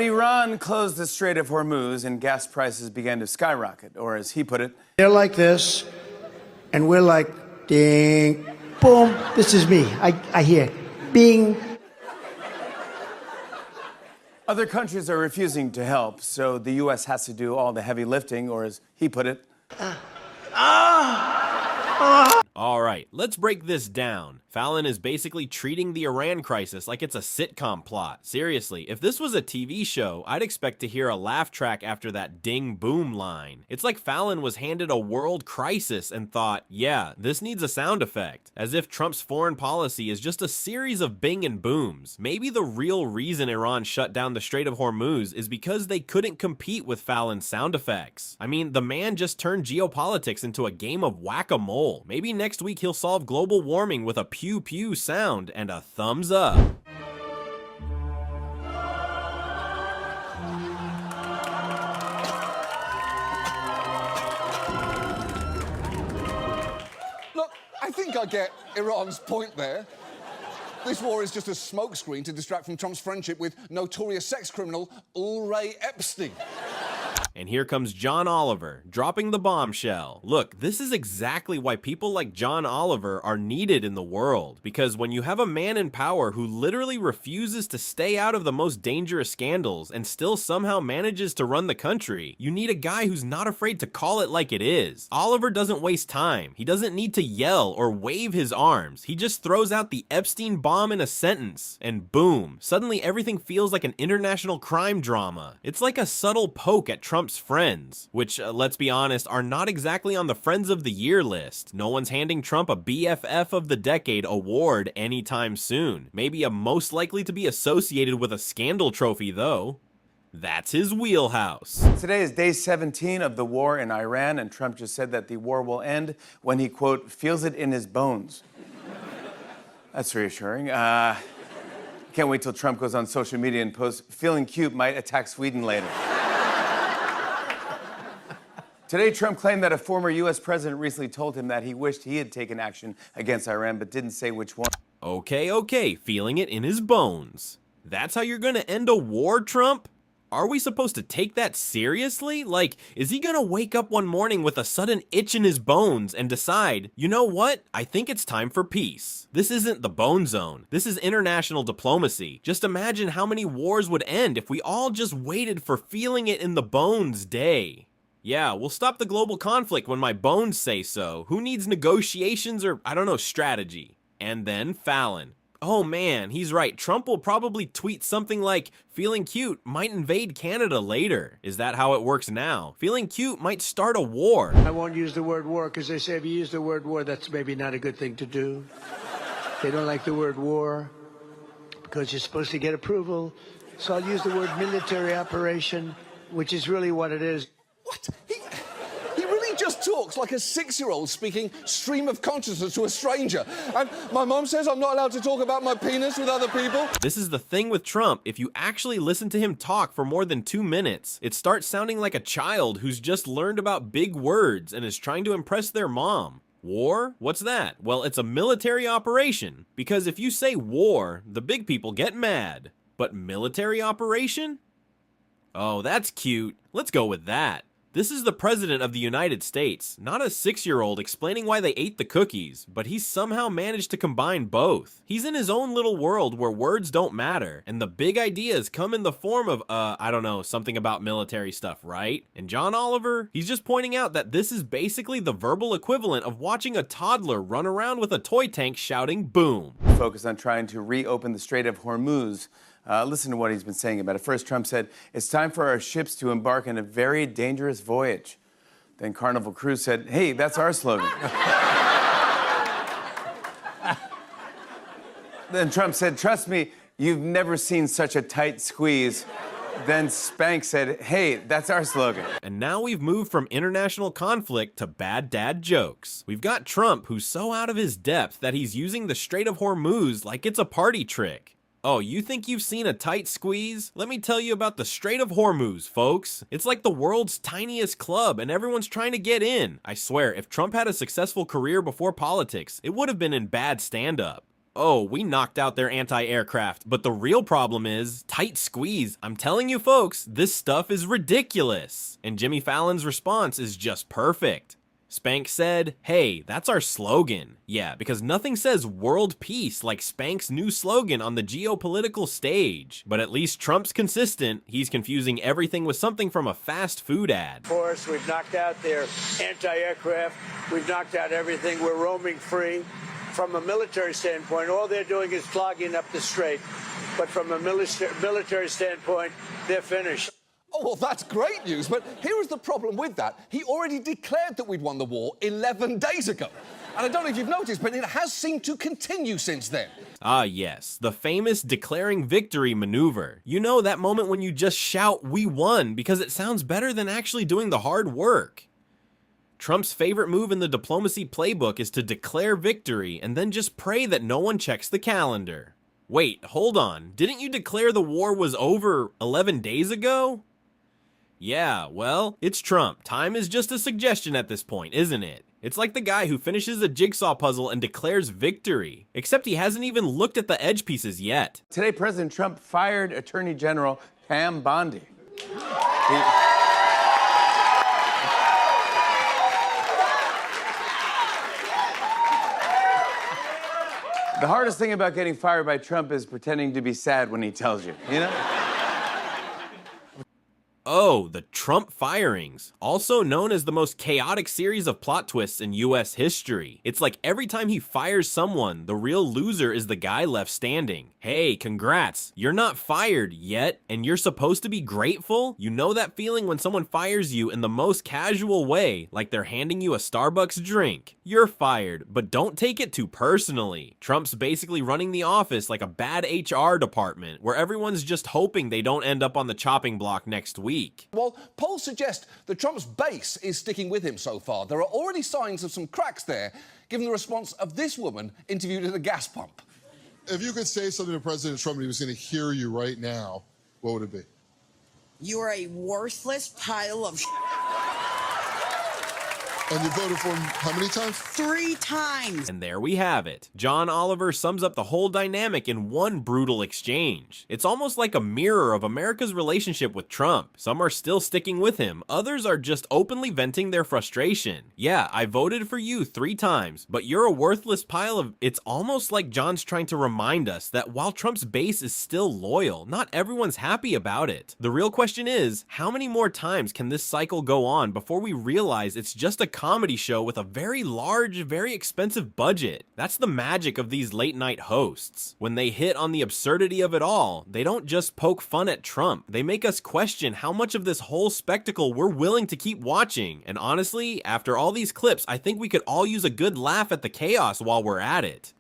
Iran closed the Strait of Hormuz and gas prices began to skyrocket, or as he put it, they're like this, and we're like, ding, boom, this is me. I hear, bing. other countries are refusing to help, so the U.S. has to do all the heavy lifting, or as he put it, All right, let's break this down. Fallon is basically treating the Iran crisis like it's a sitcom plot. Seriously, if this was a TV show, I'd expect to hear a laugh track after that ding boom line. It's like Fallon was handed a world crisis and thought, yeah, this needs a sound effect. As if Trump's foreign policy is just a series of bing and booms. Maybe the real reason Iran shut down the Strait of Hormuz is because they couldn't compete with Fallon's sound effects. I mean, the man just turned geopolitics into a game of whack-a-mole. Maybe next week he'll solve global warming with a pew pew sound and a thumbs up. Look, I think I get Iran's point there. This war is just a smokescreen to distract from Trump's friendship with notorious sex criminal Ulrey Epstein. And here comes John Oliver, dropping the bombshell. Look, this is exactly why people like John Oliver are needed in the world. Because when you have a man in power who literally refuses to stay out of the most dangerous scandals and still somehow manages to run the country, you need a guy who's not afraid to call it like it is. Oliver doesn't waste time. He doesn't need to yell or wave his arms. He just throws out the Epstein bomb in a sentence, and boom, suddenly everything feels like an international crime drama. It's like a subtle poke at Trump's friends, which, let's be honest, are not exactly on the Friends of the Year list. No one's handing Trump a BFF of the Decade award anytime soon. Maybe a most likely to be associated with a scandal trophy, though. That's his wheelhouse. Today is day 17 of the war in Iran, and Trump just said that the war will end when he, quote, feels it in his bones. That's reassuring. Can't wait till Trump goes on social media and posts, feeling cute, might attack Sweden later. Today, Trump claimed that a former U.S. president recently told him that he wished he had taken action against Iran, but didn't say which one. Okay, feeling it in his bones. That's how you're gonna end a war, Trump? Are we supposed to take that seriously? Like, is he gonna wake up one morning with a sudden itch in his bones and decide, you know what? I think it's time for peace. This isn't the bone zone. This is international diplomacy. Just imagine how many wars would end if we all just waited for feeling it in the bones day. Yeah, we'll stop the global conflict when my bones say so. Who needs negotiations or, I don't know, strategy? And then Fallon. Oh man, he's right. Trump will probably tweet something like, feeling cute might invade Canada later. Is that how it works now? Feeling cute might start a war. I won't use the word war because they say if you use the word war, that's maybe not a good thing to do. They don't like the word war because you're supposed to get approval. So I'll use the word military operation, which is really what it is. What? He really just talks like a 6-year-old speaking stream of consciousness to a stranger. And my mom says I'm not allowed to talk about my penis with other people. This is the thing with Trump. If you actually listen to him talk for more than 2 minutes, it starts sounding like a child who's just learned about big words and is trying to impress their mom. War? What's that? Well, it's a military operation. Because if you say war, the big people get mad. But military operation? Oh, that's cute. Let's go with that. This is the President of the United States, not a 6-year-old explaining why they ate the cookies, but he's somehow managed to combine both. He's in his own little world where words don't matter, and the big ideas come in the form of, I don't know, something about military stuff, right? And John Oliver, he's just pointing out that this is basically the verbal equivalent of watching a toddler run around with a toy tank shouting boom. Focus on trying to reopen the Strait of Hormuz. Listen to what he's been saying about it. First, Trump said, it's time for our ships to embark on a very dangerous voyage. Then Carnival Cruise said, hey, that's our slogan. Then Trump said, trust me, you've never seen such a tight squeeze. Then Spank said, hey, that's our slogan. And now we've moved from international conflict to bad dad jokes. We've got Trump, who's so out of his depth that he's using the Strait of Hormuz like it's a party trick. Oh, you think you've seen a tight squeeze? Let me tell you about the Strait of Hormuz, folks. It's like the world's tiniest club and everyone's trying to get in. I swear, if Trump had a successful career before politics, it would have been in bad stand-up. Oh, we knocked out their anti-aircraft, but the real problem is tight squeeze. I'm telling you folks, this stuff is ridiculous. And Jimmy Fallon's response is just perfect. Spank said, hey, that's our slogan. Yeah, because nothing says world peace like Spank's new slogan on the geopolitical stage. But at least Trump's consistent. He's confusing everything with something from a fast food ad. Of course, we've knocked out their anti-aircraft. We've knocked out everything. We're roaming free. From a military standpoint, all they're doing is clogging up the strait. But from a military standpoint, they're finished. Oh, well, that's great news, but here is the problem with that. He already declared that we'd won the war 11 days ago. And I don't know if you've noticed, but it has seemed to continue since then. Ah, yes, the famous declaring victory maneuver. You know, that moment when you just shout, we won, because it sounds better than actually doing the hard work. Trump's favorite move in the diplomacy playbook is to declare victory and then just pray that no one checks the calendar. Wait, hold on. Didn't you declare the war was over 11 days ago? Yeah, well, it's Trump. Time is just a suggestion at this point, isn't it? It's like the guy who finishes a jigsaw puzzle and declares victory. Except he hasn't even looked at the edge pieces yet. Today, President Trump fired Attorney General Pam Bondi. The hardest thing about getting fired by Trump is pretending to be sad when he tells you, you know? Oh, the Trump firings, also known as the most chaotic series of plot twists in US history. It's like every time he fires someone, the real loser is the guy left standing. Hey, congrats, you're not fired yet, and you're supposed to be grateful? You know that feeling when someone fires you in the most casual way, like they're handing you a Starbucks drink. You're fired, but don't take it too personally. Trump's basically running the office like a bad HR department, where everyone's just hoping they don't end up on the chopping block next week. Well, polls suggest that Trump's base is sticking with him so far. There are already signs of some cracks there, given the response of this woman interviewed at a gas pump. If you could say something to President Trump and he was going to hear you right now, what would it be? You're a worthless pile of And you voted for him how many times? 3 times. And there we have it. John Oliver sums up the whole dynamic in one brutal exchange. It's almost like a mirror of America's relationship with Trump. Some are still sticking with him, others are just openly venting their frustration. Yeah, I voted for you 3 times, but you're a worthless pile of... It's almost like John's trying to remind us that while Trump's base is still loyal, not everyone's happy about it. The real question is, how many more times can this cycle go on before we realize it's just a comedy show with a very large, very expensive budget? That's the magic of these late night hosts. When they hit on the absurdity of it all, they don't just poke fun at Trump. They make us question how much of this whole spectacle we're willing to keep watching. And honestly, after all these clips, I think we could all use a good laugh at the chaos while we're at it.